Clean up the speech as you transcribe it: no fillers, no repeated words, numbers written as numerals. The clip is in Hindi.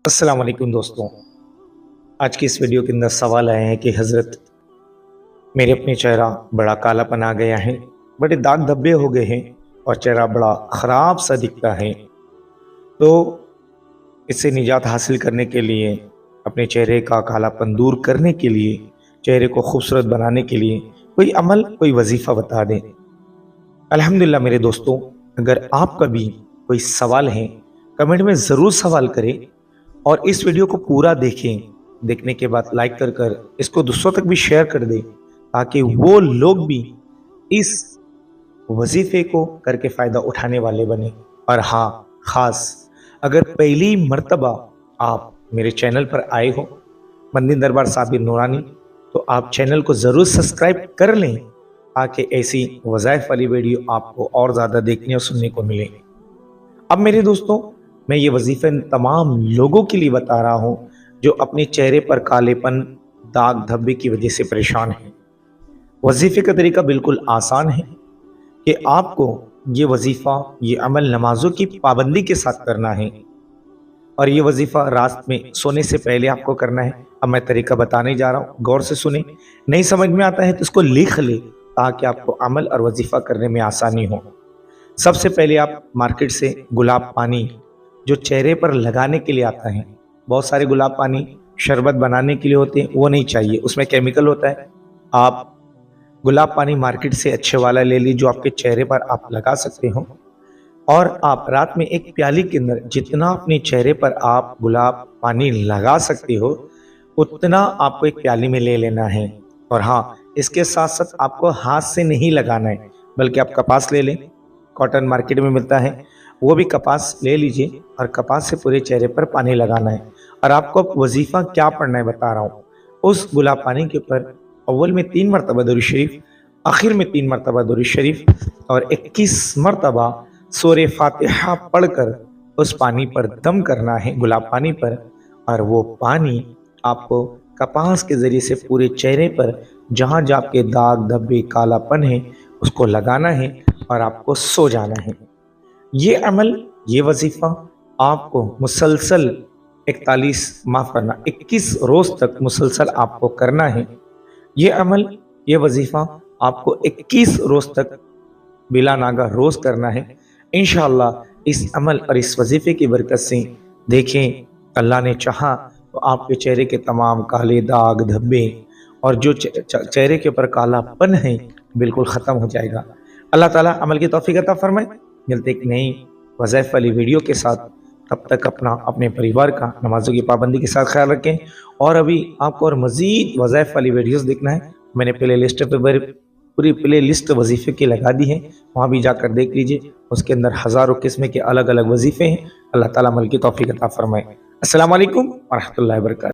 अस्सलाम वालेकुम दोस्तों। आज की इस वीडियो के अंदर सवाल आए हैं कि हज़रत मेरे अपने चेहरा बड़ा कालापन आ गया है, बड़े दाग धब्बे हो गए हैं और चेहरा बड़ा ख़राब सा दिखता है। तो इससे निजात हासिल करने के लिए, अपने चेहरे का कालापन दूर करने के लिए, चेहरे को खूबसूरत बनाने के लिए कोई अमल, कोई वजीफ़ा बता दें। अल्हम्दुलिल्लाह मेरे दोस्तों, अगर आपका भी कोई सवाल है कमेंट में ज़रूर सवाल करें और इस वीडियो को पूरा देखें। देखने के बाद लाइक कर इसको दूसरों तक भी शेयर कर दें ताकि वो लोग भी इस वजीफे को करके फ़ायदा उठाने वाले बने। और हाँ, ख़ास अगर पहली मर्तबा आप मेरे चैनल पर आए हो, मंदिर दरबार साबिर नूरानी, तो आप चैनल को ज़रूर सब्सक्राइब कर लें ताकि ऐसी वज़ाइफ वाली वीडियो आपको और ज़्यादा देखने और सुनने को मिले। अब मेरे दोस्तों, मैं ये वजीफ़े तमाम लोगों के लिए बता रहा हूँ जो अपने चेहरे पर कालेपन, दाग धब्बे की वजह से परेशान हैं। वजीफ़े का तरीका बिल्कुल आसान है कि आपको ये वजीफ़ा, ये अमल नमाजों की पाबंदी के साथ करना है और ये वजीफ़ा रात में सोने से पहले आपको करना है। अब मैं तरीका बताने जा रहा हूँ, गौर से सुने। नहीं समझ में आता है तो इसको लिख ले ताकि आपको अमल और वजीफ़ा करने में आसानी हो। सबसे पहले आप मार्केट से गुलाब पानी जो चेहरे पर लगाने के लिए आता है, बहुत सारे गुलाब पानी शरबत बनाने के लिए होते हैं, वो नहीं चाहिए, उसमें केमिकल होता है। आप गुलाब पानी मार्केट से अच्छे वाला ले लीजिए जो आपके चेहरे पर आप लगा सकते हो और आप रात में एक प्याली के अंदर जितना अपने चेहरे पर आप गुलाब पानी लगा सकते हो उतना आपको एक प्याली में ले लेना है। और हाँ, इसके साथ साथ आपको हाथ से नहीं लगाना है, बल्कि आप कपास ले लें, कॉटन मार्केट में मिलता है, वो भी कपास ले लीजिए और कपास से पूरे चेहरे पर पानी लगाना है। और आपको वजीफ़ा क्या पढ़ना है बता रहा हूँ। उस गुलाब पानी के ऊपर अव्वल में 3 मरतबा दुरूद शरीफ, आखिर में 3 मरतबा दुरूद शरीफ और 21 मरतबा सूरे फातिहा पढ़कर उस पानी पर दम करना है, गुलाब पानी पर। और वो पानी आपको कपास के ज़रिए से पूरे चेहरे पर जहाँ जहाँ आपके दाग धब्बे कालापन है उसको लगाना है और आपको सो जाना है। ये अमल, ये वजीफ़ा आपको मुसलसल 21 रोज़ तक मुसलसल आपको करना है। ये अमल, ये वजीफ़ा आपको 21 रोज़ तक बिला नागा रोज़ करना है। इंशाअल्लाह इस अमल और इस वजीफ़े की बरकत से देखें, अल्लाह ने चाहा तो आपके चेहरे के तमाम काले दाग धब्बे और जो चेहरे के ऊपर कालापन है बिल्कुल ख़त्म हो जाएगा। अल्लाह ताला अमल की तौफीक अता फरमाए। मिलते एक नई वज़ाइफ वाली वीडियो के साथ, तब तक अपना, अपने परिवार का नमाज़ों की पाबंदी के साथ ख्याल रखें। और अभी आपको और मज़ीद वज़ाइफ वाली वीडियोस देखना है, मैंने प्ले लिस्ट पे पूरी प्ले लिस्ट वजीफ़े की लगा दी है, वहाँ भी जाकर देख लीजिए। उसके अंदर हज़ारों किस्म के अलग अलग वजीफ़े हैं। अल्लाह ताला अमल की तौफीक अता फरमाए। अस्सलाम वालेकुम व रहमतुल्लाहि व बरकातहू।